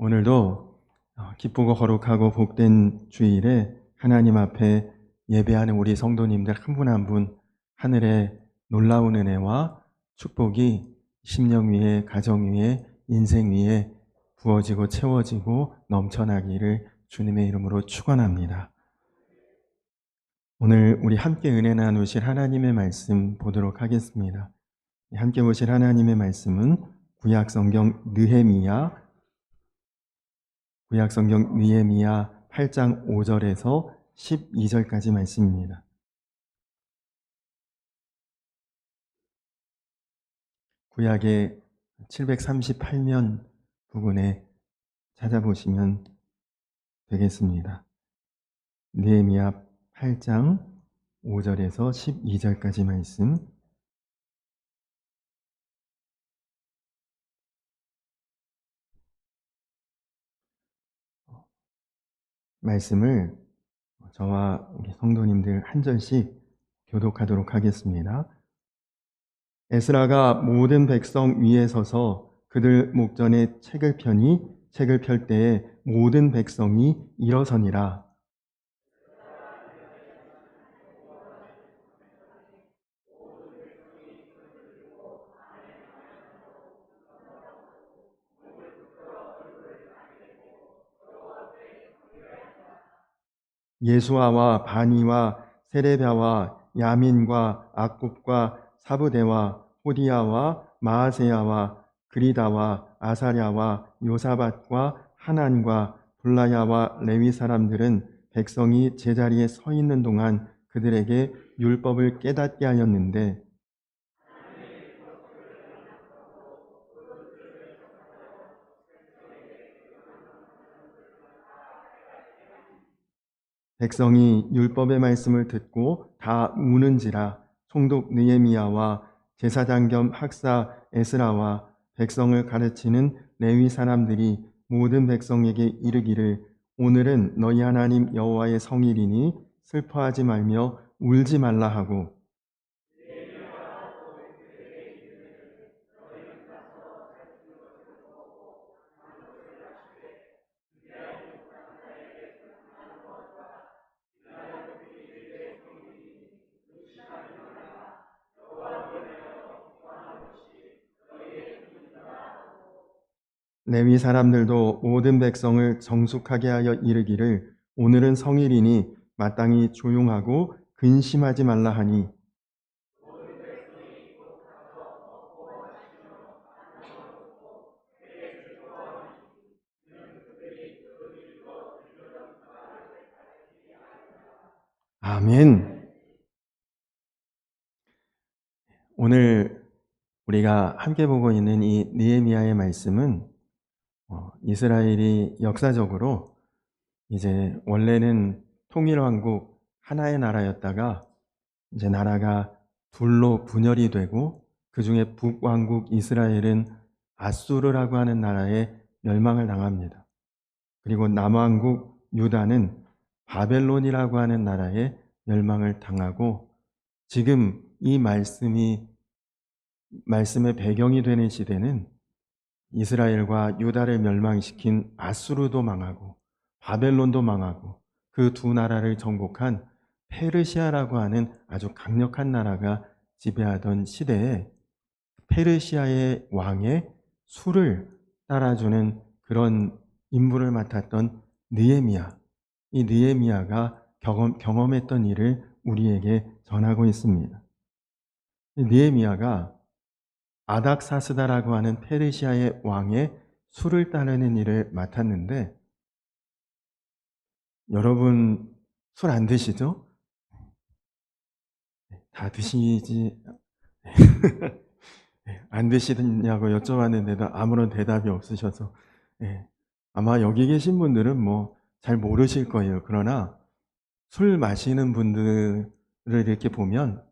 오늘도 기쁘고 거룩하고 복된 주일에 하나님 앞에 예배하는 우리 성도님들 한 분 한 분 하늘의 놀라운 은혜와 축복이 심령 위에, 가정 위에, 인생 위에 부어지고 채워지고 넘쳐나기를 주님의 이름으로 축원합니다. 오늘 우리 함께 은혜 나누실 하나님의 말씀 보도록 하겠습니다. 함께 보실 하나님의 말씀은 구약성경 느헤미야 8장 5절에서 12절까지 말씀입니다. 구약의 738면 부분에 찾아보시면 되겠습니다. 느헤미야 8장 5절에서 12절까지 말씀. 말씀을 저와 우리 성도님들 한 절씩 교독하도록 하겠습니다. 에스라가 모든 백성 위에 서서 그들 목전에 책을 펴니 책을 펼 때에 모든 백성이 일어서니라. 예수아와 바니와 세레비아와 야민과 악굽과 사부대와 호디야와 마아세야와 그리다와 아사랴와 요사밧과 하난과 블라야와 레위 사람들은 백성이 제자리에 서 있는 동안 그들에게 율법을 깨닫게 하였는데 백성이 율법의 말씀을 듣고 다 우는지라. 총독 느헤미야와 제사장 겸 학사 에스라와 백성을 가르치는 레위 사람들이 모든 백성에게 이르기를 오늘은 너희 하나님 여호와의 성일이니 슬퍼하지 말며 울지 말라 하고 레위 사람들도 모든 백성을 정숙하게 하여 이르기를 오늘은 성일이니 마땅히 조용하고 근심하지 말라 하니 아멘. 오늘 우리가 함께 보고 있는 이 느헤미야의 말씀은 이스라엘이 역사적으로 이제 원래는 통일왕국 하나의 나라였다가 이제 나라가 둘로 분열이 되고 그 중에 북왕국 이스라엘은 아수르라고 하는 나라에 멸망을 당합니다. 그리고 남왕국 유다는 바벨론이라고 하는 나라에 멸망을 당하고 지금 이 말씀의 배경이 되는 시대는 이스라엘과 유다를 멸망시킨 아수르도 망하고 바벨론도 망하고 그 두 나라를 정복한 페르시아라고 하는 아주 강력한 나라가 지배하던 시대에 페르시아의 왕의 수를 따라주는 그런 임무를 맡았던 느헤미야, 이 느헤미야가 경험했던 일을 우리에게 전하고 있습니다. 느헤미야가 아닥사스다라고 하는 페르시아의 왕의 수를 따르는 일을 맡았는데 여러분 술 안 드시죠? 다 드시지 안 드시냐고 여쭤봤는데도 아무런 대답이 없으셔서 아마 여기 계신 분들은 뭐 잘 모르실 거예요. 그러나 술 마시는 분들을 이렇게 보면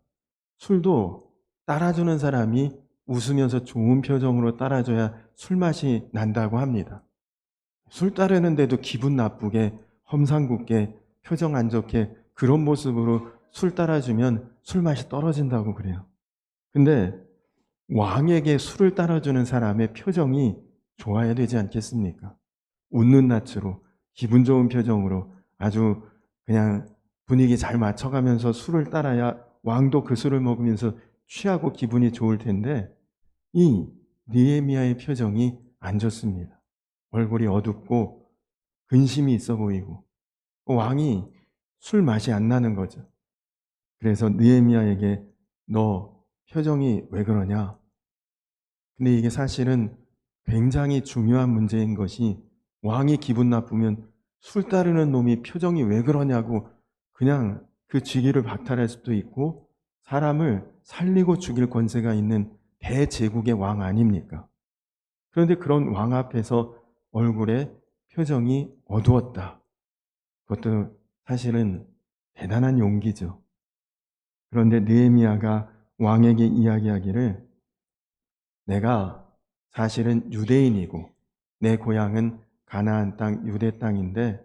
술도 따라주는 사람이 웃으면서 좋은 표정으로 따라줘야 술맛이 난다고 합니다. 술 따르는데도 기분 나쁘게 험상궂게 표정 안 좋게 그런 모습으로 술 따라주면 술맛이 떨어진다고 그래요. 근데 왕에게 술을 따라주는 사람의 표정이 좋아야 되지 않겠습니까? 웃는 낯으로 기분 좋은 표정으로 아주 그냥 분위기 잘 맞춰가면서 술을 따라야 왕도 그 술을 먹으면서 취하고 기분이 좋을 텐데 이 느헤미야의 표정이 안 좋습니다. 얼굴이 어둡고 근심이 있어 보이고 왕이 술 맛이 안 나는 거죠. 그래서 느헤미야에게 너 표정이 왜 그러냐? 근데 이게 사실은 굉장히 중요한 문제인 것이 왕이 기분 나쁘면 술 따르는 놈이 표정이 왜 그러냐고 그냥 그 직위를 박탈할 수도 있고 사람을 살리고 죽일 권세가 있는 대제국의 왕 아닙니까? 그런데 그런 왕 앞에서 얼굴에 표정이 어두웠다. 그것도 사실은 대단한 용기죠. 그런데 느헤미야가 왕에게 이야기하기를 내가 사실은 유대인이고 내 고향은 가나안 땅 유대 땅인데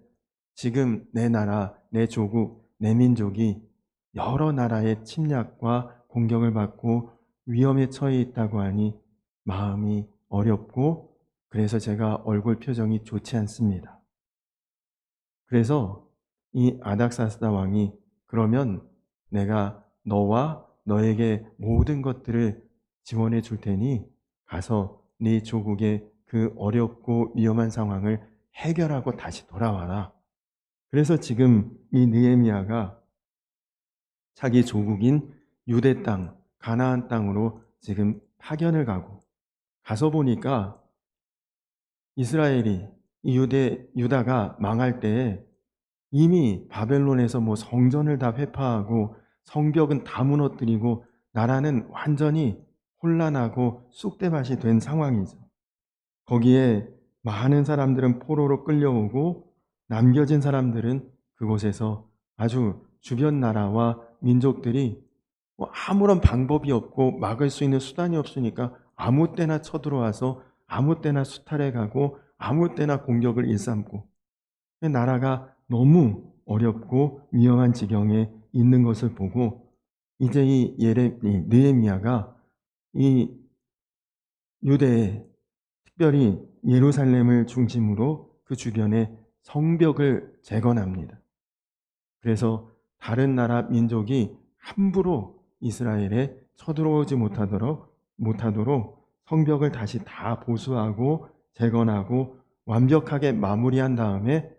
지금 내 나라, 내 조국, 내 민족이 여러 나라의 침략과 공격을 받고 위험에 처해 있다고 하니 마음이 어렵고 그래서 제가 얼굴 표정이 좋지 않습니다. 그래서 이 아닥사스다 왕이 그러면 내가 너와 너에게 모든 것들을 지원해 줄 테니 가서 네 조국의 그 어렵고 위험한 상황을 해결하고 다시 돌아와라. 그래서 지금 이 느헤미야가 자기 조국인 유대 땅, 가나안 땅으로 지금 파견을 가서 보니까 이스라엘이 이 유다가 망할 때에 이미 바벨론에서 뭐 성전을 다 회파하고 성벽은 다 무너뜨리고 나라는 완전히 혼란하고 쑥대밭이 된 상황이죠. 거기에 많은 사람들은 포로로 끌려오고 남겨진 사람들은 그곳에서 아주 주변 나라와 민족들이 뭐 아무런 방법이 없고 막을 수 있는 수단이 없으니까 아무 때나 쳐들어와서 아무 때나 수탈해 가고 아무 때나 공격을 일삼고 나라가 너무 어렵고 위험한 지경에 있는 것을 보고 이제 이 느헤미야가 이 유대에 특별히 예루살렘을 중심으로 그 주변에 성벽을 재건합니다. 그래서 다른 나라 민족이 함부로 이스라엘에 쳐들어오지 못하도록 성벽을 다시 다 보수하고 재건하고 완벽하게 마무리한 다음에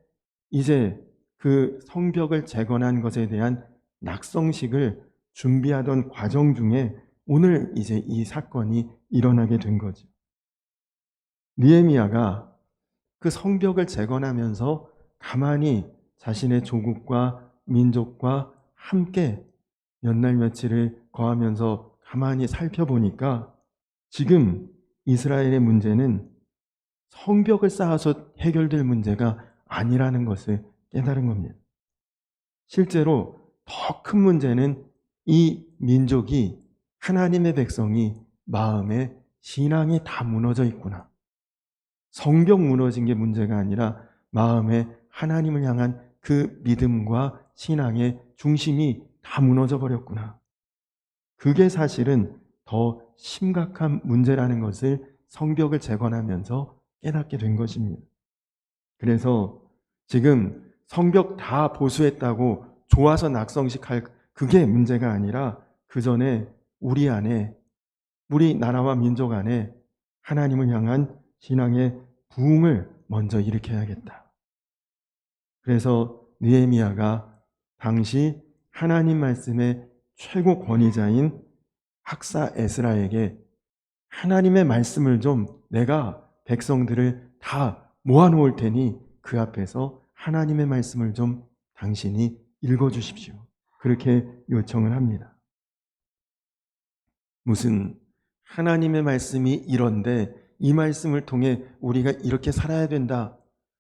이제 그 성벽을 재건한 것에 대한 낙성식을 준비하던 과정 중에 오늘 이제 이 사건이 일어나게 된 거죠. 느헤미야가 그 성벽을 재건하면서 가만히 자신의 조국과 민족과 함께 몇 날 며칠을 거하면서 가만히 살펴보니까 지금 이스라엘의 문제는 성벽을 쌓아서 해결될 문제가 아니라는 것을 깨달은 겁니다. 실제로 더 큰 문제는 이 민족이 하나님의 백성이 마음에 신앙이 다 무너져 있구나. 성벽 무너진 게 문제가 아니라 마음에 하나님을 향한 그 믿음과 신앙의 중심이 다 무너져 버렸구나. 그게 사실은 더 심각한 문제라는 것을 성벽을 재건하면서 깨닫게 된 것입니다. 그래서 지금 성벽 다 보수했다고 좋아서 낙성식할 그게 문제가 아니라 그 전에 우리 안에 우리 나라와 민족 안에 하나님을 향한 신앙의 부흥을 먼저 일으켜야겠다. 그래서 느헤미야가 당시 하나님 말씀의 최고 권위자인 학사 에스라에게 하나님의 말씀을 좀 내가 백성들을 다 모아놓을 테니 그 앞에서 하나님의 말씀을 좀 당신이 읽어주십시오. 그렇게 요청을 합니다. 무슨 하나님의 말씀이 이런데 이 말씀을 통해 우리가 이렇게 살아야 된다.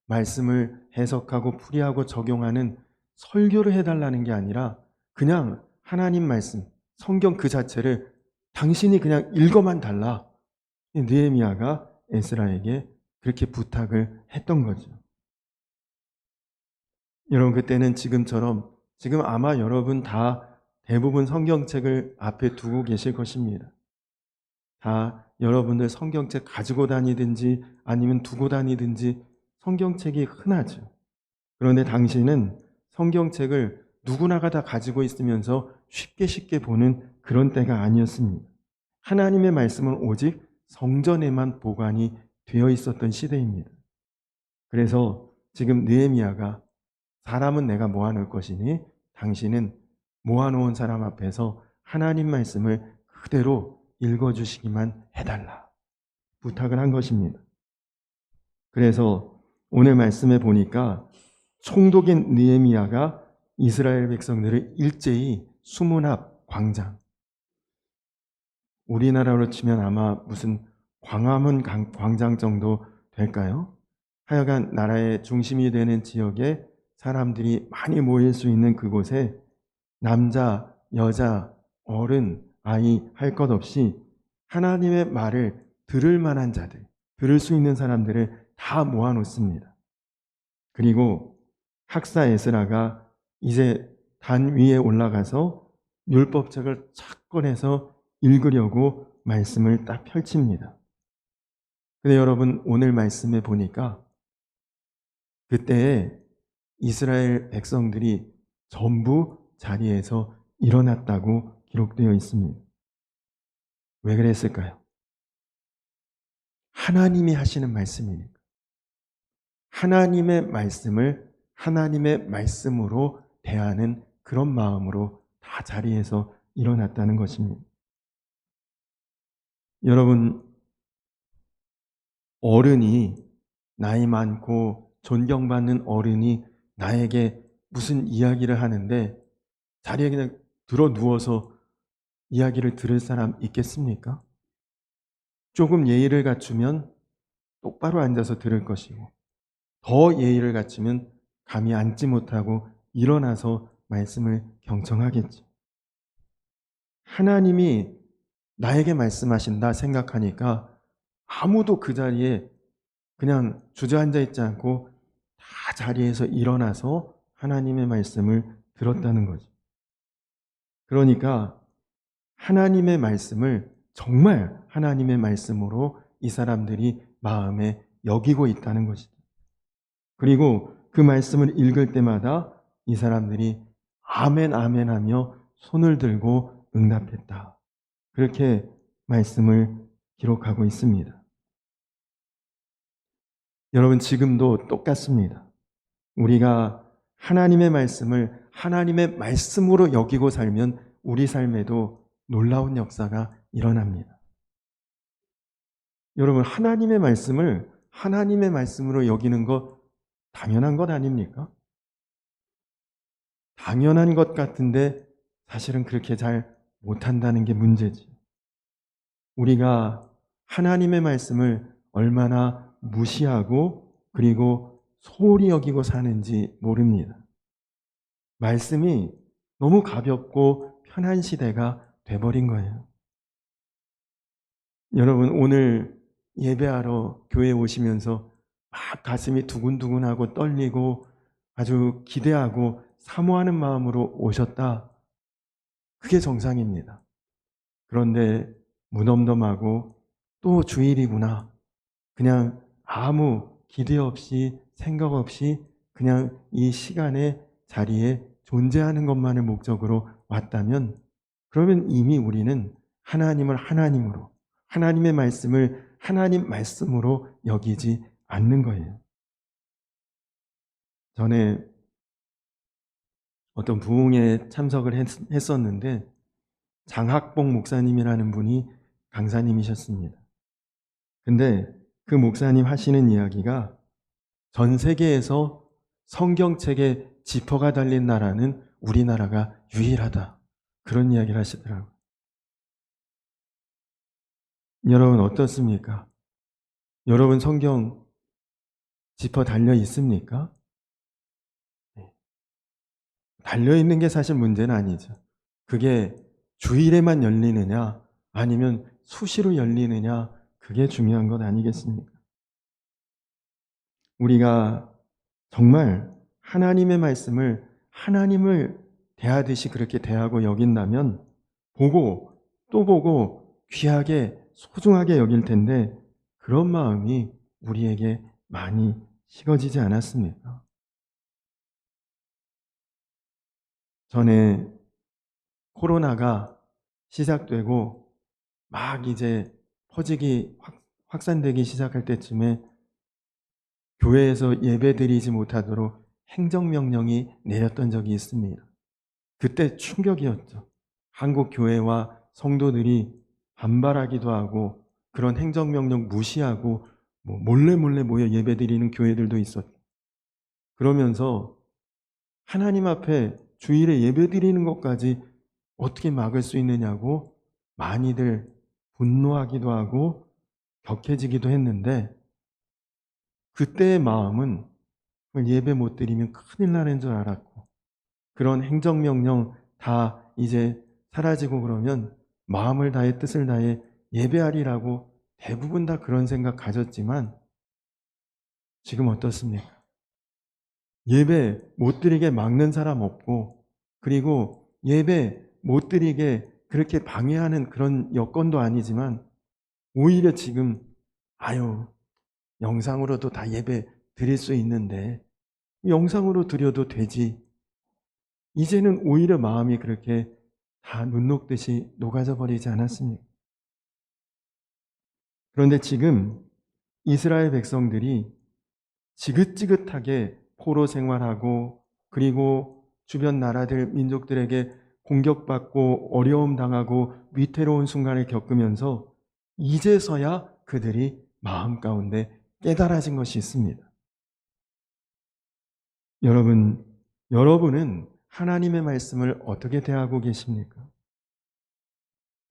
말씀을 해석하고 풀이하고 적용하는 설교를 해달라는 게 아니라 그냥 하나님 말씀, 성경 그 자체를 당신이 그냥 읽어만 달라. 느헤미야가 에스라에게 그렇게 부탁을 했던 거죠. 여러분 그때는 지금처럼 지금 아마 여러분 다 대부분 성경책을 앞에 두고 계실 것입니다. 다 여러분들 성경책 가지고 다니든지 아니면 두고 다니든지 성경책이 흔하죠. 그런데 당신은 성경책을 누구나가 다 가지고 있으면서 쉽게 보는 그런 때가 아니었습니다. 하나님의 말씀은 오직 성전에만 보관이 되어 있었던 시대입니다. 그래서 지금 느헤미야가 사람은 내가 모아놓을 것이니 당신은 모아놓은 사람 앞에서 하나님 말씀을 그대로 읽어주시기만 해달라 부탁을 한 것입니다. 그래서 오늘 말씀에 보니까 총독인 느헤미야가 이스라엘 백성들을 일제히 수문앞 광장, 우리나라로 치면 아마 무슨 광화문 광장 정도 될까요? 하여간 나라의 중심이 되는 지역에 사람들이 많이 모일 수 있는 그곳에 남자, 여자, 어른, 아이 할 것 없이 하나님의 말을 들을 만한 자들, 들을 수 있는 사람들을 다 모아놓습니다. 그리고 학사 에스라가 이제 단 위에 올라가서 율법책을 착 꺼내서 읽으려고 말씀을 딱 펼칩니다. 근데 여러분 오늘 말씀에 보니까 그때에 이스라엘 백성들이 전부 자리에서 일어났다고 기록되어 있습니다. 왜 그랬을까요? 하나님이 하시는 말씀이니까. 하나님의 말씀을 하나님의 말씀으로 대하는 그런 마음으로 다 자리에서 일어났다는 것입니다. 여러분, 어른이, 나이 많고 존경받는 어른이 나에게 무슨 이야기를 하는데 자리에 그냥 들어 누워서 이야기를 들을 사람 있겠습니까? 조금 예의를 갖추면 똑바로 앉아서 들을 것이고, 더 예의를 갖추면 감히 앉지 못하고 일어나서 말씀을 경청하겠죠. 하나님이 나에게 말씀하신다 생각하니까 아무도 그 자리에 그냥 주저앉아 있지 않고 다 자리에서 일어나서 하나님의 말씀을 들었다는 거죠. 그러니까 하나님의 말씀을 정말 하나님의 말씀으로 이 사람들이 마음에 여기고 있다는 것이죠. 그리고 그 말씀을 읽을 때마다 이 사람들이 아멘 아멘 하며 손을 들고 응답했다. 그렇게 말씀을 기록하고 있습니다. 여러분 지금도 똑같습니다. 우리가 하나님의 말씀을 하나님의 말씀으로 여기고 살면 우리 삶에도 놀라운 역사가 일어납니다. 여러분 하나님의 말씀을 하나님의 말씀으로 여기는 것 당연한 것 아닙니까? 당연한 것 같은데 사실은 그렇게 잘 못한다는 게 문제지. 우리가 하나님의 말씀을 얼마나 무시하고 그리고 소홀히 여기고 사는지 모릅니다. 말씀이 너무 가볍고 편한 시대가 돼버린 거예요. 여러분 오늘 예배하러 교회에 오시면서 막 가슴이 두근두근하고 떨리고 아주 기대하고 사모하는 마음으로 오셨다. 그게 정상입니다. 그런데 무덤덤하고 또 주일이구나. 그냥 아무 기대 없이 생각 없이 그냥 이 시간의 자리에 존재하는 것만을 목적으로 왔다면 그러면 이미 우리는 하나님을 하나님으로 하나님의 말씀을 하나님 말씀으로 여기지 않는 거예요. 전에 어떤 부흥에 참석을 했었는데 장학봉 목사님이라는 분이 강사님이셨습니다. 근데 그 목사님 하시는 이야기가 전 세계에서 성경책에 지퍼가 달린 나라는 우리나라가 유일하다. 그런 이야기를 하시더라고요. 여러분 어떻습니까? 여러분 성경 지퍼 달려 있습니까? 달려 있는 게 사실 문제는 아니죠. 그게 주일에만 열리느냐 아니면 수시로 열리느냐 그게 중요한 것 아니겠습니까? 우리가 정말 하나님의 말씀을 하나님을 대하듯이 그렇게 대하고 여긴다면 보고 또 보고 귀하게 소중하게 여길 텐데 그런 마음이 우리에게 많이 식어지지 않았습니까? 전에 코로나가 시작되고 막 이제 퍼지기 확산되기 시작할 때쯤에 교회에서 예배드리지 못하도록 행정명령이 내렸던 적이 있습니다. 그때 충격이었죠. 한국 교회와 성도들이 반발하기도 하고 그런 행정명령 무시하고 몰래 모여 예배드리는 교회들도 있었죠. 그러면서 하나님 앞에 주일에 예배드리는 것까지 어떻게 막을 수 있느냐고 많이들 분노하기도 하고 격해지기도 했는데, 그때의 마음은 예배 못 드리면 큰일 나는 줄 알았고, 그런 행정명령 다 이제 사라지고 그러면 마음을 다해 뜻을 다해 예배하리라고 대부분 다 그런 생각 가졌지만, 지금 어떻습니까? 예배 못 드리게 막는 사람 없고, 그리고 예배 못 드리게 그렇게 방해하는 그런 여건도 아니지만, 오히려 지금 아유, 영상으로도 다 예배 드릴 수 있는데 영상으로 드려도 되지. 이제는 오히려 마음이 그렇게 다 눈 녹듯이 녹아져 버리지 않았습니까? 그런데 지금 이스라엘 백성들이 지긋지긋하게 포로 생활하고, 그리고 주변 나라들 민족들에게 공격받고 어려움 당하고 위태로운 순간을 겪으면서 이제서야 그들이 마음 가운데 깨달아진 것이 있습니다. 여러분은 하나님의 말씀을 어떻게 대하고 계십니까?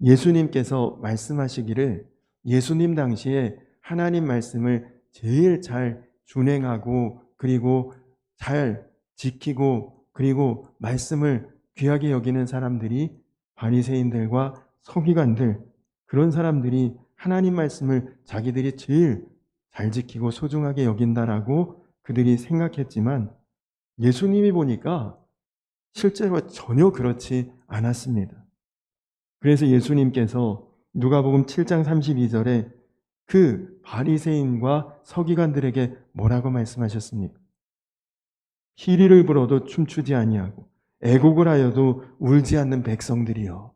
예수님께서 말씀하시기를 예수님 당시에 하나님 말씀을 제일 잘 준행하고, 그리고 잘 지키고, 그리고 말씀을 귀하게 여기는 사람들이 바리새인들과 서기관들, 그런 사람들이 하나님 말씀을 자기들이 제일 잘 지키고 소중하게 여긴다라고 그들이 생각했지만, 예수님이 보니까 실제로 전혀 그렇지 않았습니다. 그래서 예수님께서 누가복음 7장 32절에 그 바리새인과 서기관들에게 뭐라고 말씀하셨습니까? 희리를 불어도 춤추지 아니하고 애곡을 하여도 울지 않는 백성들이여.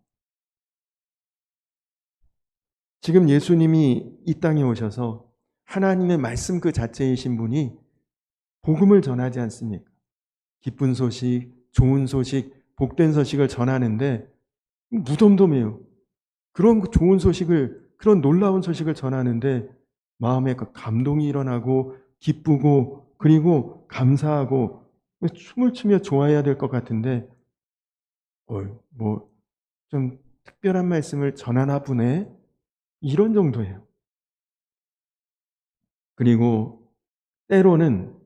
지금 예수님이 이 땅에 오셔서 하나님의 말씀 그 자체이신 분이 복음을 전하지 않습니까? 기쁜 소식, 좋은 소식, 복된 소식을 전하는데 무덤덤해요. 그런 좋은 소식을, 그런 놀라운 소식을 전하는데 마음에 감동이 일어나고 기쁘고, 그리고 감사하고 춤을 추며 좋아해야 될 것 같은데, 좀 특별한 말씀을 전하나 보네, 이런 정도예요. 그리고 때로는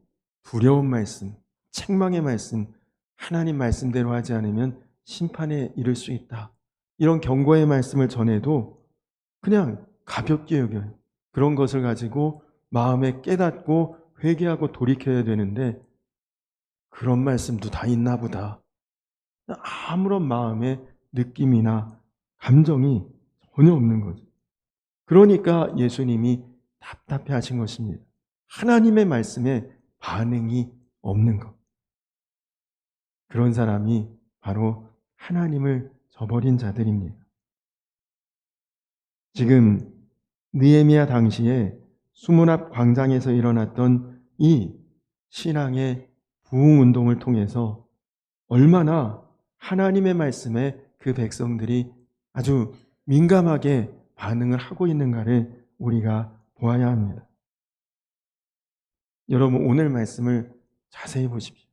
두려운 말씀, 책망의 말씀, 하나님 말씀대로 하지 않으면 심판에 이를 수 있다, 이런 경고의 말씀을 전해도 그냥 가볍게 여겨요. 그런 것을 가지고 마음에 깨닫고 회개하고 돌이켜야 되는데, 그런 말씀도 다 있나 보다, 아무런 마음의 느낌이나 감정이 전혀 없는 거죠. 그러니까 예수님이 답답해 하신 것입니다. 하나님의 말씀에 반응이 없는 것. 그런 사람이 바로 하나님을 저버린 자들입니다. 지금 느헤미야 당시에 수문 앞 광장에서 일어났던 이 신앙의 부흥운동을 통해서 얼마나 하나님의 말씀에 그 백성들이 아주 민감하게 반응을 하고 있는가를 우리가 보아야 합니다. 여러분, 오늘 말씀을 자세히 보십시오.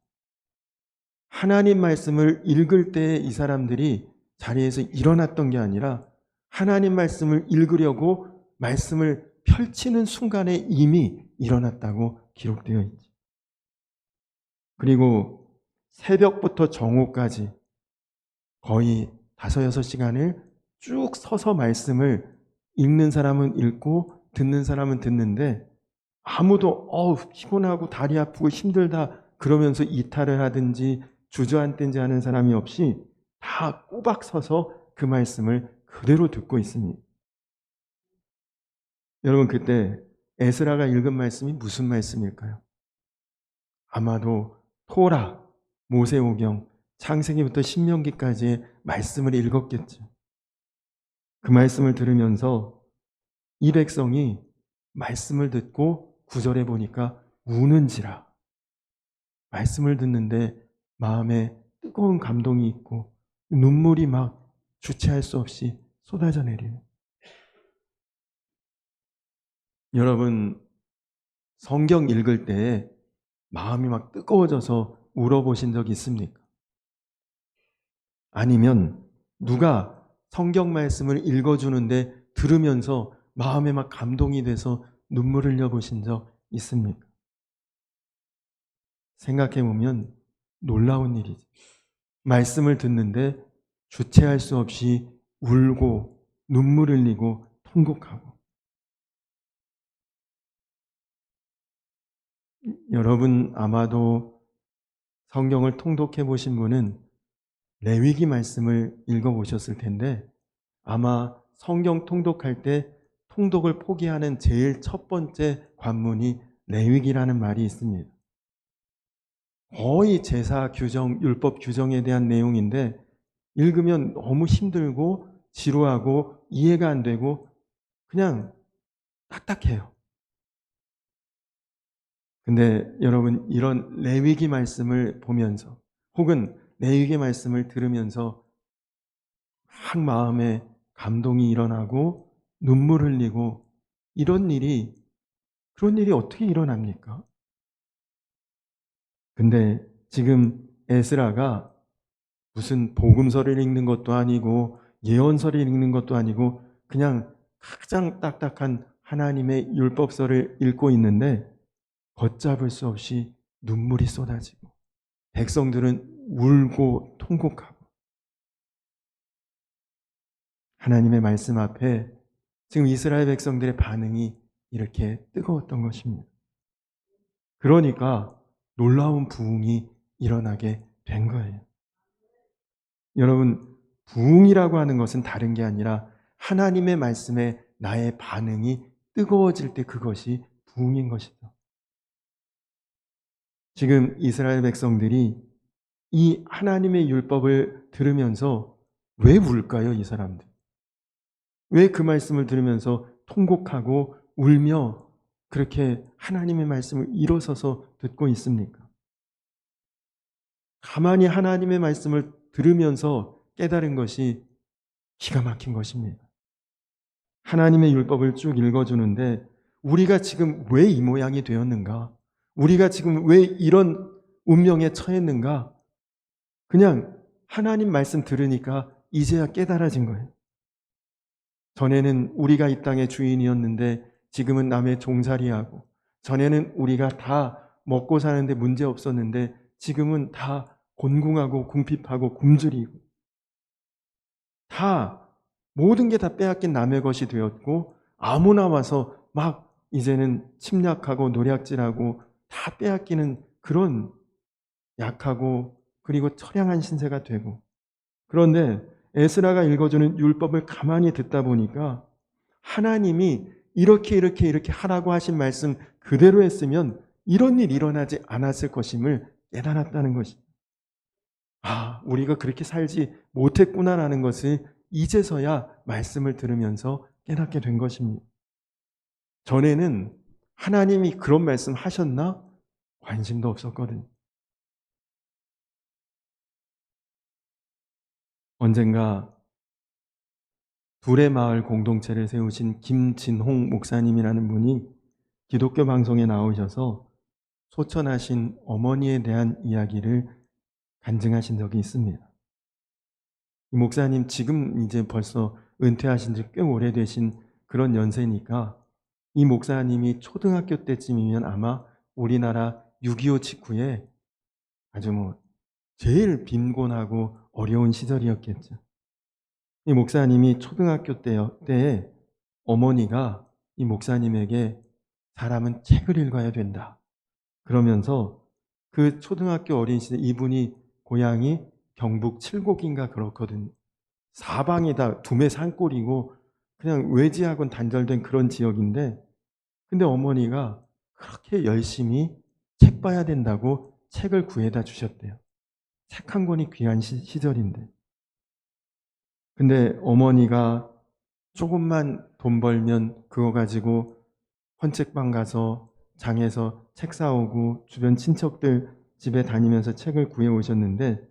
하나님 말씀을 읽을 때 이 사람들이 자리에서 일어났던 게 아니라 하나님 말씀을 읽으려고 말씀을 펼치는 순간에 이미 일어났다고 기록되어 있죠. 그리고 새벽부터 정오까지 거의 5-6시간을 쭉 서서 말씀을 읽는 사람은 읽고 듣는 사람은 듣는데, 아무도 피곤하고 다리 아프고 힘들다 그러면서 이탈을 하든지 주저앉든지 하는 사람이 없이 다 꼬박 서서 그 말씀을 그대로 듣고 있습니다. 여러분, 그때 에스라가 읽은 말씀이 무슨 말씀일까요? 아마도 토라, 모세오경, 창세기부터 신명기까지의 말씀을 읽었겠죠. 그 말씀을 들으면서 이 백성이 말씀을 듣고 9절에 보니까 우는지라. 말씀을 듣는데 마음에 뜨거운 감동이 있고 눈물이 막 주체할 수 없이 쏟아져 내리는. 여러분, 성경 읽을 때 마음이 막 뜨거워져서 울어보신 적 있습니까? 아니면 누가 성경 말씀을 읽어주는데 들으면서 마음에 막 감동이 돼서 눈물 흘려보신 적 있습니까? 생각해보면 놀라운 일이죠. 말씀을 듣는데 주체할 수 없이 울고 눈물 흘리고 통곡하고. 여러분 아마도 성경을 통독해 보신 분은 레위기 말씀을 읽어보셨을 텐데 아마 성경 통독할 때 통독을 포기하는 제일 첫 번째 관문이 레위기라는 말이 있습니다. 거의 제사 규정, 율법 규정에 대한 내용인데 읽으면 너무 힘들고 지루하고 이해가 안 되고 그냥 딱딱해요. 근데 여러분 이런 레위기 말씀을 보면서 혹은 레위기 말씀을 들으면서 막 마음에 감동이 일어나고 눈물 흘리고 그런 일이 어떻게 일어납니까? 근데 지금 에스라가 무슨 복음서를 읽는 것도 아니고 예언서를 읽는 것도 아니고 그냥 가장 딱딱한 하나님의 율법서를 읽고 있는데 걷잡을 수 없이 눈물이 쏟아지고 백성들은 울고 통곡하고 하나님의 말씀 앞에 지금 이스라엘 백성들의 반응이 이렇게 뜨거웠던 것입니다. 그러니까 놀라운 부흥이 일어나게 된 거예요. 여러분, 부흥이라고 하는 것은 다른 게 아니라 하나님의 말씀에 나의 반응이 뜨거워질 때 그것이 부흥인 것이죠. 지금 이스라엘 백성들이 이 하나님의 율법을 들으면서 왜 울까요, 이 사람들? 왜 그 말씀을 들으면서 통곡하고 울며 그렇게 하나님의 말씀을 일어서서 듣고 있습니까? 가만히 하나님의 말씀을 들으면서 깨달은 것이 기가 막힌 것입니다. 하나님의 율법을 쭉 읽어주는데 우리가 지금 왜 이 모양이 되었는가? 우리가 지금 왜 이런 운명에 처했는가? 그냥 하나님 말씀 들으니까 이제야 깨달아진 거예요. 전에는 우리가 이 땅의 주인이었는데 지금은 남의 종살이하고, 전에는 우리가 다 먹고 사는데 문제 없었는데 지금은 다 곤궁하고 궁핍하고 굶주리고 다 모든 게 다 빼앗긴 남의 것이 되었고 아무나 와서 막 이제는 침략하고 노략질하고 다 빼앗기는 그런 약하고 그리고 처량한 신세가 되고. 그런데 에스라가 읽어주는 율법을 가만히 듣다 보니까 하나님이 이렇게 하라고 하신 말씀 그대로 했으면 이런 일 일어나지 않았을 것임을 깨달았다는 것입니다. 아, 우리가 그렇게 살지 못했구나라는 것을 이제서야 말씀을 들으면서 깨닫게 된 것입니다. 전에는 하나님이 그런 말씀 하셨나? 관심도 없었거든요. 언젠가 둘의 마을 공동체를 세우신 김진홍 목사님이라는 분이 기독교 방송에 나오셔서 소천하신 어머니에 대한 이야기를 간증하신 적이 있습니다. 이 목사님 지금 이제 벌써 은퇴하신 지 꽤 오래되신 그런 연세니까 이 목사님이 초등학교 때쯤이면 아마 우리나라 6.25 직후에 아주 제일 빈곤하고 어려운 시절이었겠죠. 이 목사님이 초등학교 때에 어머니가 이 목사님에게 사람은 책을 읽어야 된다 그러면서 그 초등학교 어린 시절 이분이 고향이 경북 칠곡인가 그렇거든요. 사방이 다 두메 산골이고 그냥 외지하고는 단절된 그런 지역인데 근데 어머니가 그렇게 열심히 책 책 봐야 된다고 책을 구해다 주셨대요. 책 한 권이 귀한 시절인데. 근데 어머니가 조금만 돈 벌면 그거 가지고 헌책방 가서 장에서 책 사오고 주변 친척들 집에 다니면서 책을 구해 오셨는데,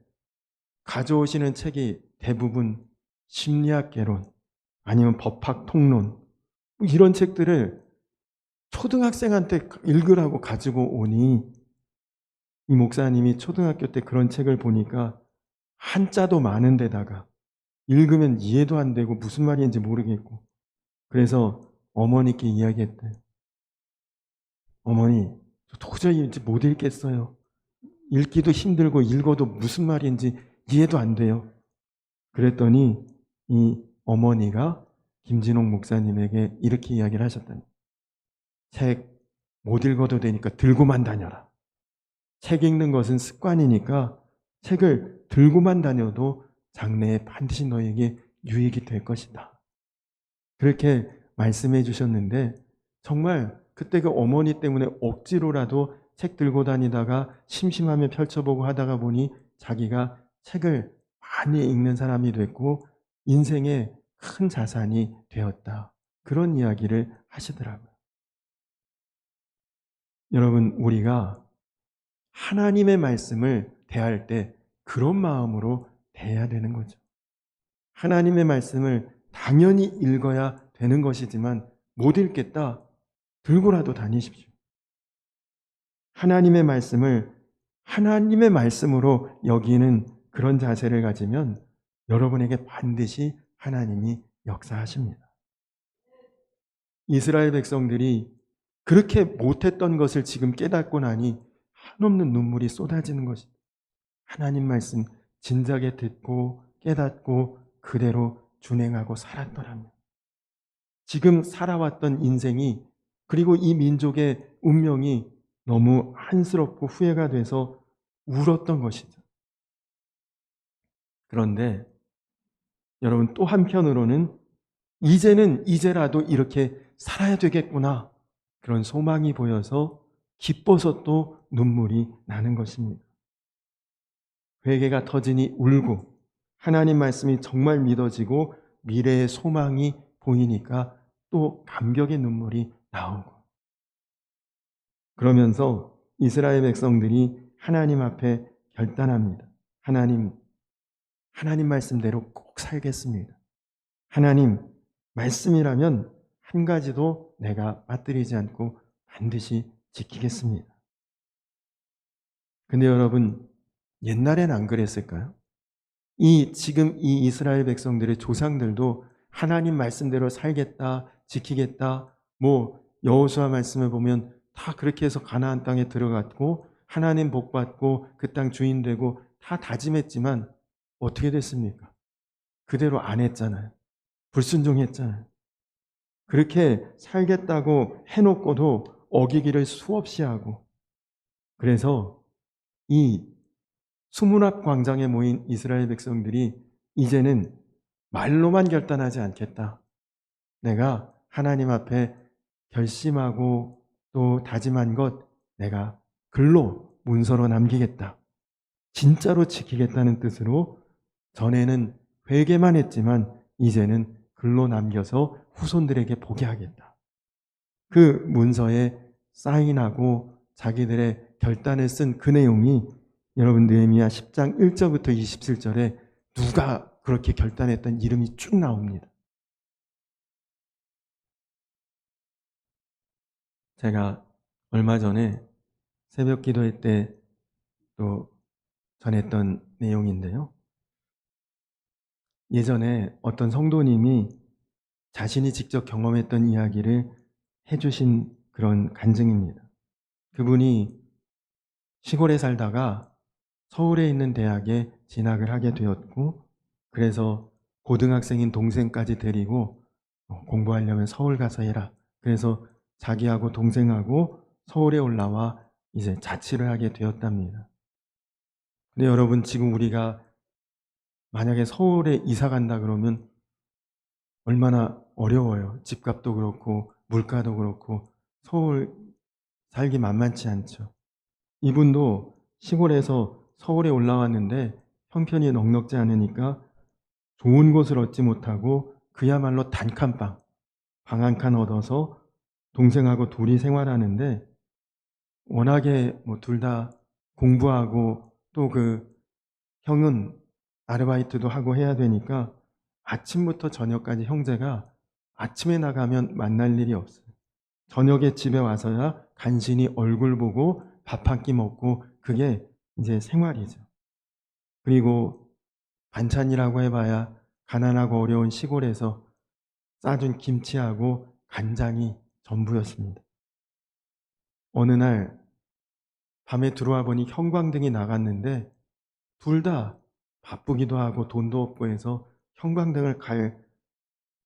가져오시는 책이 대부분 심리학 개론 아니면 법학 통론, 뭐 이런 책들을 초등학생한테 읽으라고 가지고 오니, 이 목사님이 초등학교 때 그런 책을 보니까 한자도 많은 데다가 읽으면 이해도 안 되고 무슨 말인지 모르겠고, 그래서 어머니께 이야기했대요. 어머니, 저 도저히 이제 못 읽겠어요. 읽기도 힘들고 읽어도 무슨 말인지 이해도 안 돼요. 그랬더니 이 어머니가 김진홍 목사님에게 이렇게 이야기를 하셨다니. 책 못 읽어도 되니까 들고만 다녀라. 책 읽는 것은 습관이니까 책을 들고만 다녀도 장래에 반드시 너에게 유익이 될 것이다. 그렇게 말씀해 주셨는데, 정말 그때 그 어머니 때문에 억지로라도 책 들고 다니다가 심심하면 펼쳐보고 하다가 보니 자기가 책을 많이 읽는 사람이 됐고 인생의 큰 자산이 되었다. 그런 이야기를 하시더라고요. 여러분, 우리가 하나님의 말씀을 대할 때 그런 마음으로 대해야 되는 거죠. 하나님의 말씀을 당연히 읽어야 되는 것이지만 못 읽겠다, 들고라도 다니십시오. 하나님의 말씀을 하나님의 말씀으로 여기는 그런 자세를 가지면 여러분에게 반드시 하나님이 역사하십니다. 이스라엘 백성들이 그렇게 못했던 것을 지금 깨닫고 나니 한없는 눈물이 쏟아지는 것입니다. 하나님 말씀 진작에 듣고 깨닫고 그대로 준행하고 살았더라면, 지금 살아왔던 인생이, 그리고 이 민족의 운명이 너무 한스럽고 후회가 돼서 울었던 것이죠. 그런데 여러분, 또 한편으로는 이제는 이제라도 이렇게 살아야 되겠구나, 그런 소망이 보여서 기뻐서 또 눈물이 나는 것입니다. 회개가 터지니 울고 하나님 말씀이 정말 믿어지고 미래의 소망이 보이니까 또 감격의 눈물이 나오고, 그러면서 이스라엘 백성들이 하나님 앞에 결단합니다. 하나님 말씀대로 꼭 살겠습니다. 하나님 말씀이라면 한 가지도 내가 빠뜨리지 않고 반드시 지키겠습니다. 근데 여러분, 옛날엔 안 그랬을까요? 지금 이 이스라엘 백성들의 조상들도 하나님 말씀대로 살겠다, 지키겠다, 여호수아 말씀을 보면 다 그렇게 해서 가나안 땅에 들어갔고 하나님 복 받고 그 땅 주인 되고 다 다짐했지만 어떻게 됐습니까? 그대로 안 했잖아요. 불순종했잖아요. 그렇게 살겠다고 해놓고도 어기기를 수없이 하고, 그래서 이 수문앞 광장에 모인 이스라엘 백성들이 이제는 말로만 결단하지 않겠다. 내가 하나님 앞에 결심하고 또 다짐한 것 내가 글로 문서로 남기겠다. 진짜로 지키겠다는 뜻으로 전에는 회개만 했지만 이제는 글로 남겨서 후손들에게 보게 하겠다. 그 문서에 사인하고 자기들의 결단을 쓴 그 내용이 여러분 느헤미야 10장 1절부터 27절에 누가 그렇게 결단했던 이름이 쭉 나옵니다. 제가 얼마 전에 새벽 기도회 때 또 전했던 내용인데요. 예전에 어떤 성도님이 자신이 직접 경험했던 이야기를 해주신 그런 간증입니다. 그분이 시골에 살다가 서울에 있는 대학에 진학을 하게 되었고, 그래서 고등학생인 동생까지 데리고 공부하려면 서울 가서 해라. 그래서 자기하고 동생하고 서울에 올라와 이제 자취를 하게 되었답니다. 근데 여러분, 지금 우리가 만약에 서울에 이사 간다 그러면 얼마나 어려워요. 집값도 그렇고 물가도 그렇고 서울 살기 만만치 않죠. 이분도 시골에서 서울에 올라왔는데 형편이 넉넉지 않으니까 좋은 곳을 얻지 못하고 그야말로 단칸방, 방 한 칸 얻어서 동생하고 둘이 생활하는데, 워낙에 뭐 둘 다 공부하고 또 형은 아르바이트도 하고 해야 되니까 아침부터 저녁까지 형제가 아침에 나가면 만날 일이 없어요. 저녁에 집에 와서야 간신히 얼굴 보고 밥 한 끼 먹고, 그게 이제 생활이죠. 그리고 반찬이라고 해봐야 가난하고 어려운 시골에서 싸준 김치하고 간장이 전부였습니다. 어느 날 밤에 들어와 보니 형광등이 나갔는데 둘 다 바쁘기도 하고 돈도 없고 해서 형광등을 갈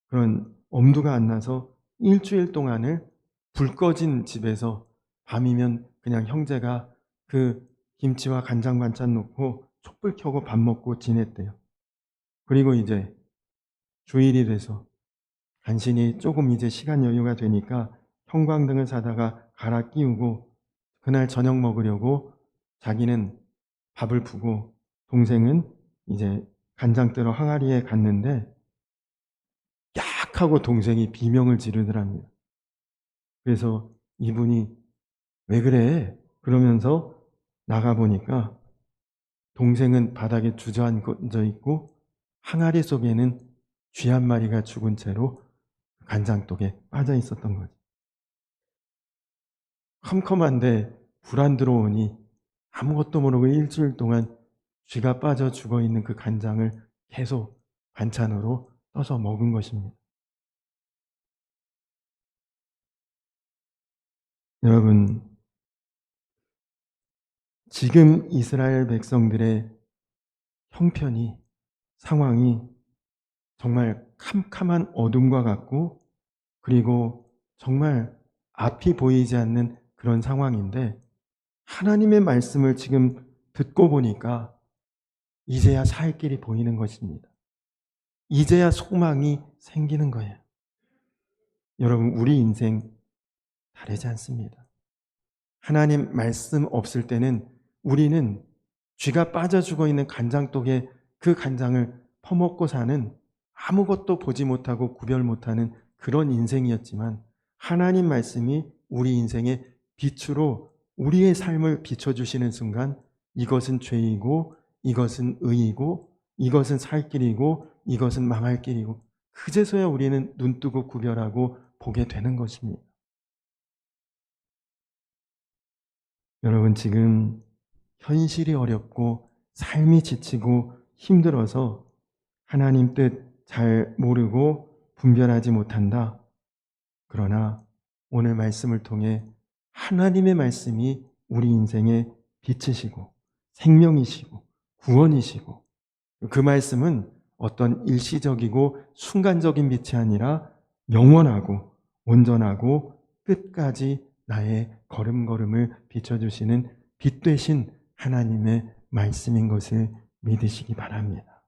그런 엄두가 안 나서 일주일 동안을 불 꺼진 집에서 밤이면 그냥 형제가 그 김치와 간장 반찬 놓고 촛불 켜고 밥 먹고 지냈대요. 그리고 이제 주일이 돼서 간신히 조금 이제 시간 여유가 되니까 형광등을 사다가 갈아 끼우고 그날 저녁 먹으려고 자기는 밥을 푸고 동생은 이제 간장 뜨러 항아리에 갔는데 약 하고 동생이 비명을 지르더랍니다. 그래서 이분이 "왜 그래?" 그러면서 나가 보니까 동생은 바닥에 주저앉아 있고 항아리 속에는 쥐 한 마리가 죽은 채로 간장독에 빠져 있었던 거죠. 컴컴한데 불 안 들어오니 아무것도 모르고 일주일 동안 쥐가 빠져 죽어 있는 그 간장을 계속 반찬으로 떠서 먹은 것입니다. 여러분, 지금 이스라엘 백성들의 형편이, 상황이 정말 캄캄한 어둠과 같고, 그리고 정말 앞이 보이지 않는 그런 상황인데, 하나님의 말씀을 지금 듣고 보니까 이제야 살 길이 보이는 것입니다. 이제야 소망이 생기는 거예요. 여러분, 우리 인생 다르지 않습니다. 하나님 말씀 없을 때는 우리는 쥐가 빠져 죽어 있는 간장독에 그 간장을 퍼먹고 사는, 아무것도 보지 못하고 구별 못하는 그런 인생이었지만, 하나님 말씀이 우리 인생의 빛으로 우리의 삶을 비춰주시는 순간 이것은 죄이고 이것은 의이고 이것은 살 길이고 이것은 망할 길이고, 그제서야 우리는 눈뜨고 구별하고 보게 되는 것입니다. 여러분, 지금 현실이 어렵고 삶이 지치고 힘들어서 하나님 뜻 잘 모르고 분별하지 못한다. 그러나 오늘 말씀을 통해 하나님의 말씀이 우리 인생의 빛이시고 생명이시고 구원이시고, 그 말씀은 어떤 일시적이고 순간적인 빛이 아니라 영원하고 온전하고 끝까지 나의 걸음걸음을 비춰주시는 빛 되신 하나님의 말씀인 것을 믿으시기 바랍니다.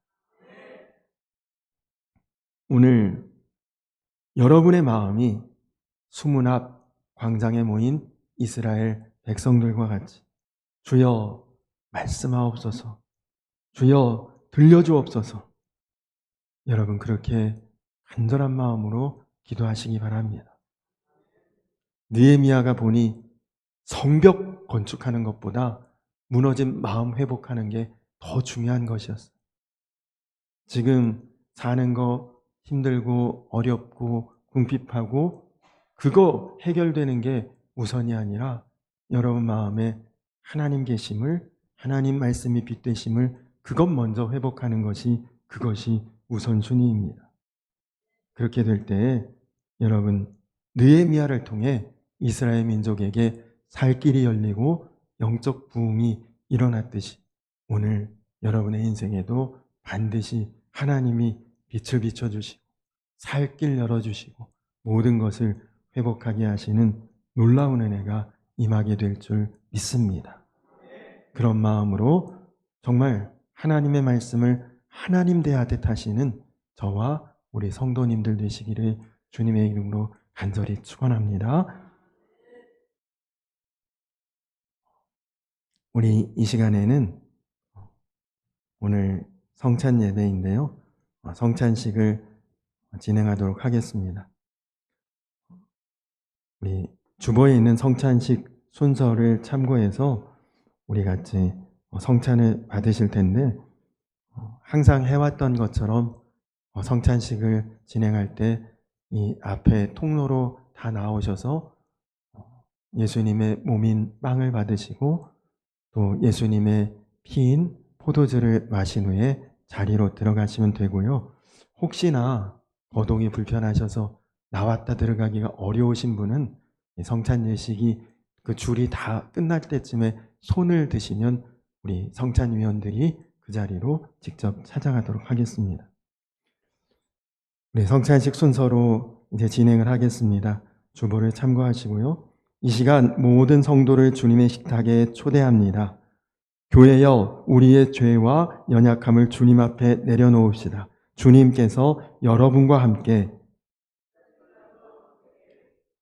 오늘 여러분의 마음이 수문 앞 광장에 모인 이스라엘 백성들과 같이 "주여 말씀하옵소서, 주여 들려주옵소서", 여러분 그렇게 간절한 마음으로 기도하시기 바랍니다. 느헤미야가 보니 성벽 건축하는 것보다 무너진 마음 회복하는 게 더 중요한 것이었어요. 지금 사는 거 힘들고 어렵고 궁핍하고 그거 해결되는 게 우선이 아니라 여러분 마음에 하나님 계심을, 하나님 말씀이 빛되심을, 그것 먼저 회복하는 것이, 그것이 우선순위입니다. 그렇게 될 때에 여러분, 느헤미야를 통해 이스라엘 민족에게 살 길이 열리고 영적 부흥이 일어났듯이 오늘 여러분의 인생에도 반드시 하나님이 빛을 비춰주시고 살 길 열어주시고 모든 것을 회복하게 하시는 놀라운 은혜가 임하게 될 줄 믿습니다. 그런 마음으로 정말 하나님의 말씀을 하나님 대하듯 하시는 저와 우리 성도님들 되시기를 주님의 이름으로 간절히 축원합니다. 우리 이 시간에는 오늘 성찬 예배인데요. 성찬식을 진행하도록 하겠습니다. 우리 주보에 있는 성찬식 순서를 참고해서 우리 같이 성찬을 받으실 텐데, 항상 해왔던 것처럼 성찬식을 진행할 때 이 앞에 통로로 다 나오셔서 예수님의 몸인 빵을 받으시고 또 예수님의 피인 포도주를 마신 후에 자리로 들어가시면 되고요. 혹시나 거동이 불편하셔서 나왔다 들어가기가 어려우신 분은 성찬 예식이 그 줄이 다 끝날 때쯤에 손을 드시면 우리 성찬위원들이 그 자리로 직접 찾아가도록 하겠습니다. 성찬식 순서로 이제 진행을 하겠습니다. 주보를 참고하시고요. 이 시간 모든 성도를 주님의 식탁에 초대합니다. 교회여, 우리의 죄와 연약함을 주님 앞에 내려놓읍시다. 주님께서 여러분과 함께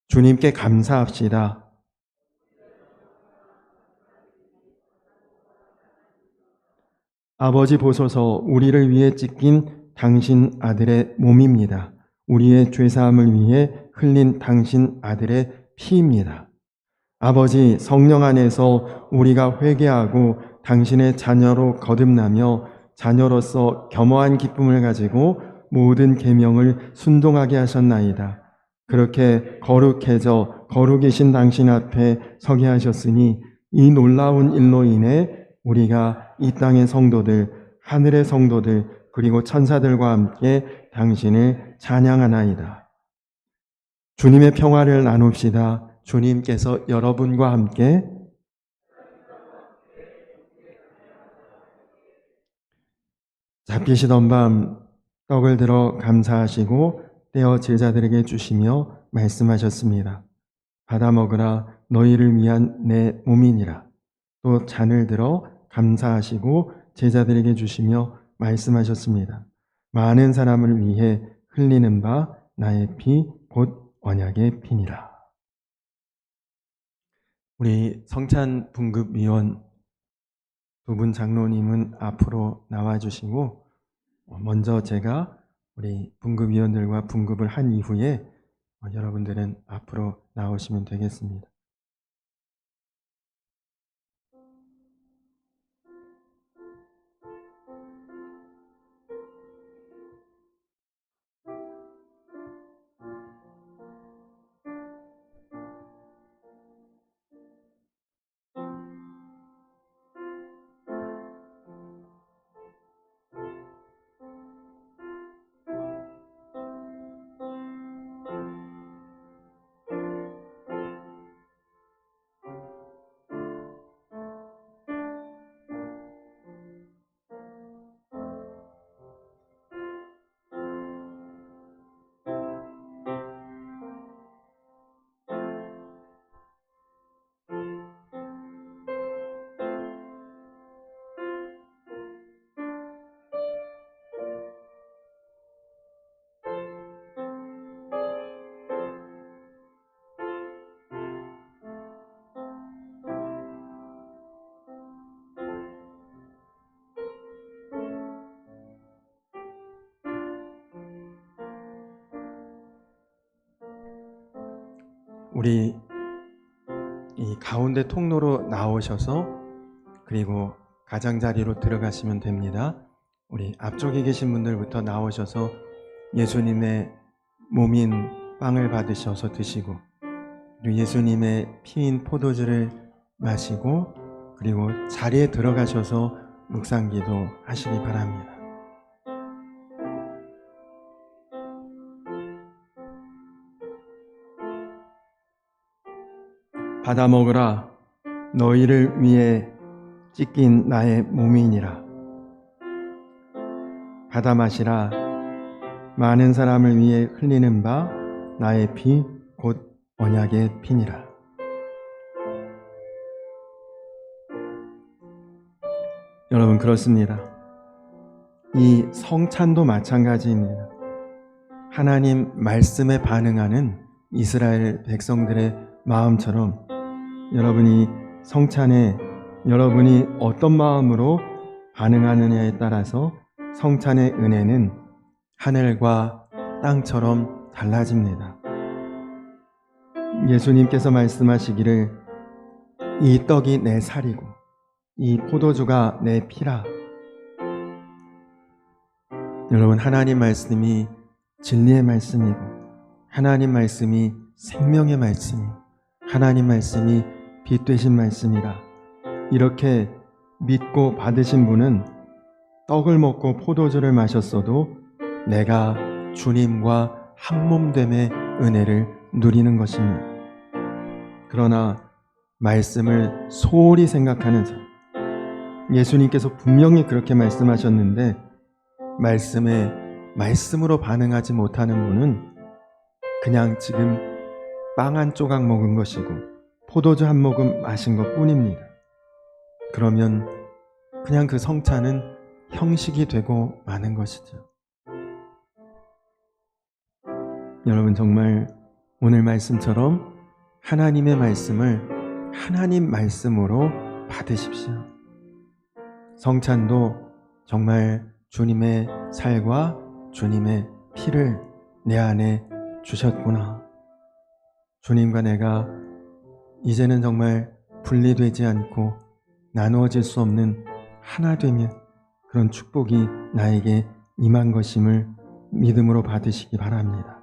주님께 감사합시다. 아버지 보소서, 우리를 위해 찢긴 당신 아들의 몸입니다. 우리의 죄사함을 위해 흘린 당신 아들의 피입니다. 아버지, 성령 안에서 우리가 회개하고 당신의 자녀로 거듭나며 자녀로서 겸허한 기쁨을 가지고 모든 계명을 순종하게 하셨나이다. 그렇게 거룩해져 거룩이신 당신 앞에 서게 하셨으니 이 놀라운 일로 인해 우리가 이 땅의 성도들, 하늘의 성도들, 그리고 천사들과 함께 당신을 찬양하나이다. 주님의 평화를 나눕시다. 주님께서 여러분과 함께 잡히시던 밤 떡을 들어 감사하시고 떼어 제자들에게 주시며 말씀하셨습니다. 받아 먹으라, 너희를 위한 내 몸이니라. 또 잔을 들어 감사하시고 제자들에게 주시며 말씀하셨습니다. 많은 사람을 위해 흘리는 바 나의 피 곧 언약의 피니라. 우리 성찬 분급위원 두 분 장로님은 앞으로 나와주시고, 먼저 제가 우리 분급위원들과 분급을 한 이후에 여러분들은 앞으로 나오시면 되겠습니다. 우리 이 가운데 통로로 나오셔서 그리고 가장자리로 들어가시면 됩니다. 우리 앞쪽에 계신 분들부터 나오셔서 예수님의 몸인 빵을 받으셔서 드시고, 그리고 예수님의 피인 포도주를 마시고, 그리고 자리에 들어가셔서 묵상기도 하시기 바랍니다. 받아 먹으라, 너희를 위해 찢긴 나의 몸이니라. 받아 마시라, 많은 사람을 위해 흘리는 바 나의 피 곧 언약의 피니라. 여러분, 그렇습니다. 이 성찬도 마찬가지입니다. 하나님 말씀에 반응하는 이스라엘 백성들의 마음처럼 여러분이 성찬에 여러분이 어떤 마음으로 반응하느냐에 따라서 성찬의 은혜는 하늘과 땅처럼 달라집니다. 예수님께서 말씀하시기를 이 떡이 내 살이고 이 포도주가 내 피라. 여러분, 하나님 말씀이 진리의 말씀이고 하나님 말씀이 생명의 말씀이고 하나님 말씀이 빛 되신 말씀이라 이렇게 믿고 받으신 분은 떡을 먹고 포도주를 마셨어도 내가 주님과 한몸됨의 은혜를 누리는 것입니다. 그러나 말씀을 소홀히 생각하는 사람, 예수님께서 분명히 그렇게 말씀하셨는데 말씀에 말씀으로 반응하지 못하는 분은 그냥 지금 빵 한 조각 먹은 것이고 포도주 한 모금 마신 것 뿐입니다. 그러면 그냥 그 성찬은 형식이 되고 마는 것이죠. 여러분, 정말 오늘 말씀처럼 하나님의 말씀을 하나님 말씀으로 받으십시오. 성찬도 정말 주님의 살과 주님의 피를 내 안에 주셨구나. 주님과 내가 이제는 정말 분리되지 않고 나누어질 수 없는 하나 되면 그런 축복이 나에게 임한 것임을 믿음으로 받으시기 바랍니다.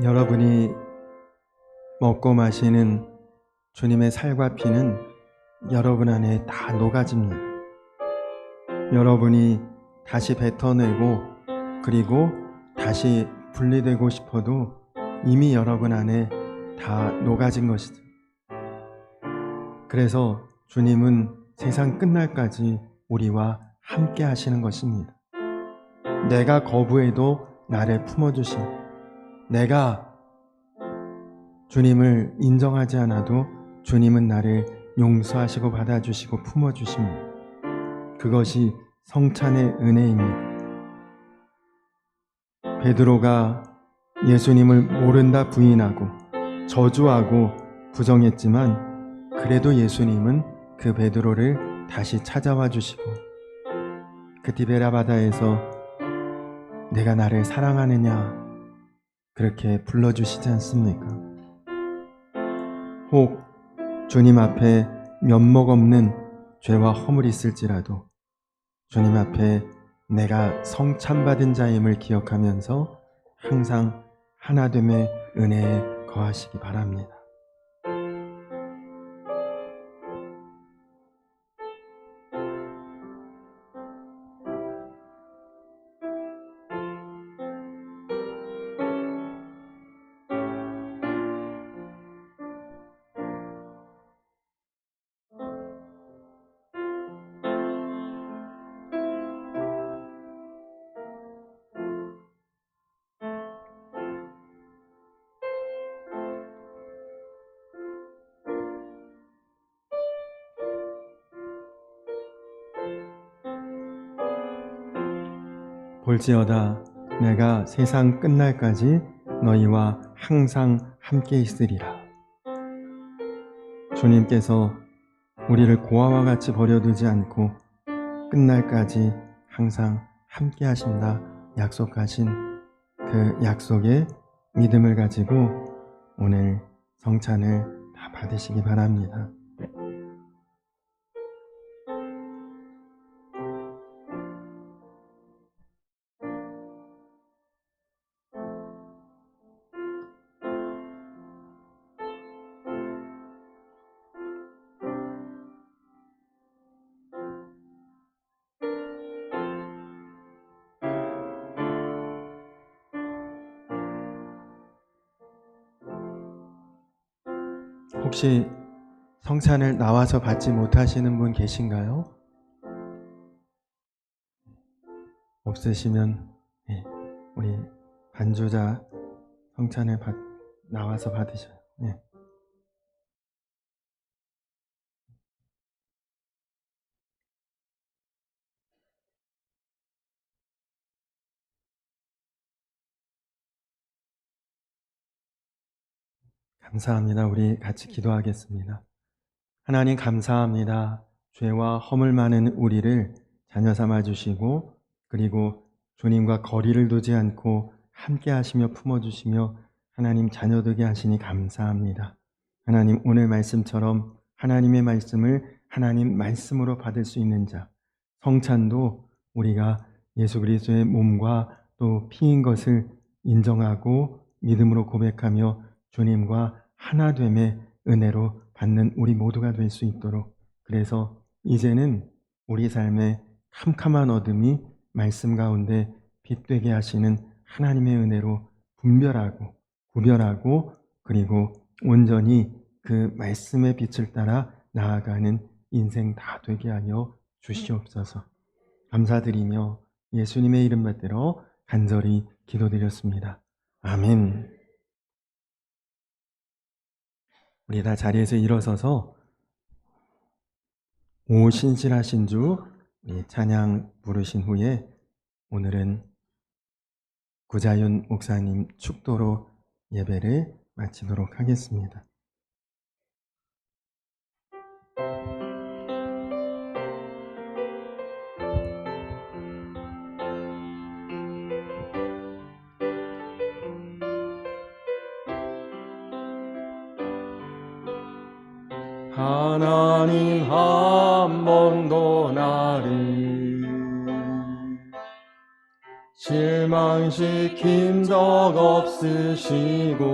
여러분이 먹고 마시는 주님의 살과 피는 여러분 안에 다 녹아집니다. 여러분이 다시 뱉어내고 그리고 다시 분리되고 싶어도 이미 여러분 안에 다 녹아진 것이죠. 그래서 주님은 세상 끝날까지 우리와 함께 하시는 것입니다. 내가 거부해도 나를 품어주시고 내가 주님을 인정하지 않아도 주님은 나를 용서하시고 받아주시고 품어주십니다. 그것이 성찬의 은혜입니다. 베드로가 예수님을 모른다 부인하고 저주하고 부정했지만 그래도 예수님은 그 베드로를 다시 찾아와 주시고 그 디베라 바다에서 내가 나를 사랑하느냐 그렇게 불러주시지 않습니까? 혹 주님 앞에 면목 없는 죄와 허물이 있을지라도 주님 앞에 내가 성찬받은 자임을 기억하면서 항상 하나됨의 은혜에 거하시기 바랍니다. 볼지어다 내가 세상 끝날까지 너희와 항상 함께 있으리라. 주님께서 우리를 고아와 같이 버려두지 않고 끝날까지 항상 함께 하신다 약속하신 그 약속의 믿음을 가지고 오늘 성찬을 다 받으시기 바랍니다. 혹시 성찬을 나와서 받지 못하시는 분 계신가요? 없으시면 우리 반주자 성찬을 나와서 받으셔요. 감사합니다. 우리 같이 기도하겠습니다. 하나님 감사합니다. 죄와 허물 많은 우리를 자녀 삼아 주시고, 그리고 주님과 거리를 두지 않고 함께 하시며 품어주시며 하나님 자녀 되게 하시니 감사합니다. 하나님, 오늘 말씀처럼 하나님의 말씀을 하나님 말씀으로 받을 수 있는 자, 성찬도 우리가 예수 그리스도의 몸과 또 피인 것을 인정하고 믿음으로 고백하며 주님과 하나됨의 은혜로 받는 우리 모두가 될 수 있도록, 그래서 이제는 우리 삶의 캄캄한 어둠이 말씀 가운데 빛되게 하시는 하나님의 은혜로 분별하고 구별하고, 그리고 온전히 그 말씀의 빛을 따라 나아가는 인생 다 되게 하여 주시옵소서. 감사드리며 예수님의 이름 받들어 간절히 기도드렸습니다. 아멘. 우리 다 자리에서 일어서서 오 신실하신 주 찬양 부르신 후에 오늘은 구자윤 목사님 축도로 예배를 마치도록 하겠습니다. 하나님 한 번도 나를 실망시킨 적 없으시고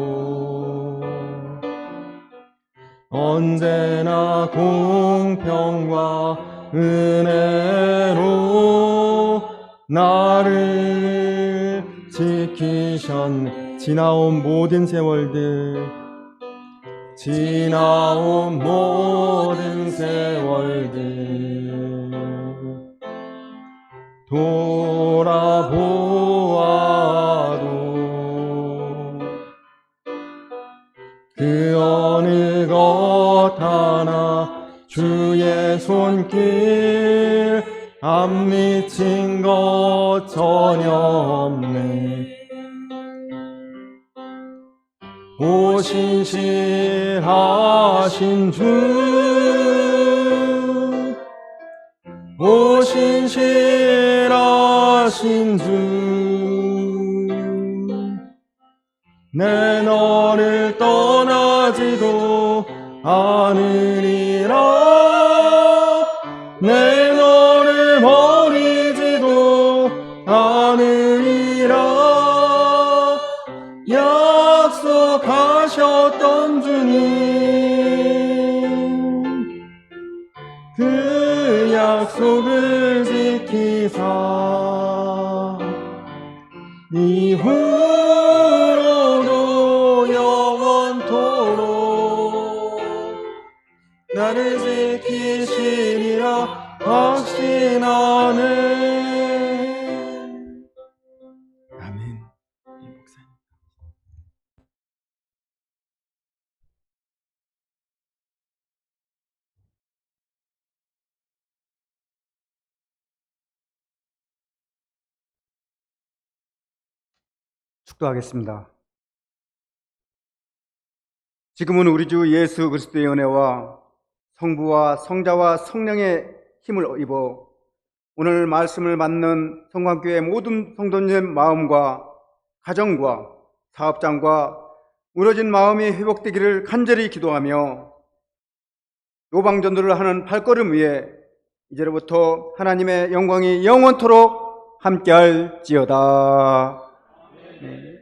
언제나 공평과 은혜로 나를 지나온 모든 세월들 돌아보아도 그 어느 것 하나 주의 손길 안 미친 것 전혀 없네. 오 신실하신 주, 오 신실하신 주, 내 너를 떠나지도 않으리라, 내 너를 버리지도 않으리라. 약속하셨던 주님, 그 약속을 지키사 이후로도 영원토록 나를 지키시리라 확신하네. 아멘. 목사님. 축도하겠습니다. 지금은 우리 주 예수 그리스도의 은혜와 성부와 성자와 성령의 힘을 입어 오늘 말씀을 받는 성광교회 모든 성도님의 마음과 가정과 사업장과 무너진 마음이 회복되기를 간절히 기도하며 요방전도를 하는 발걸음 위에 이제로부터 하나님의 영광이 영원토록 함께할지어다. 네.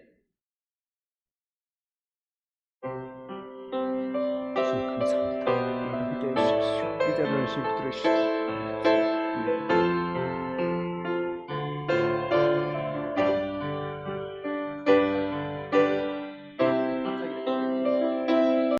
주님 감사합니다. 함께 해주십시오. 이제를 주님 붙들으십시오.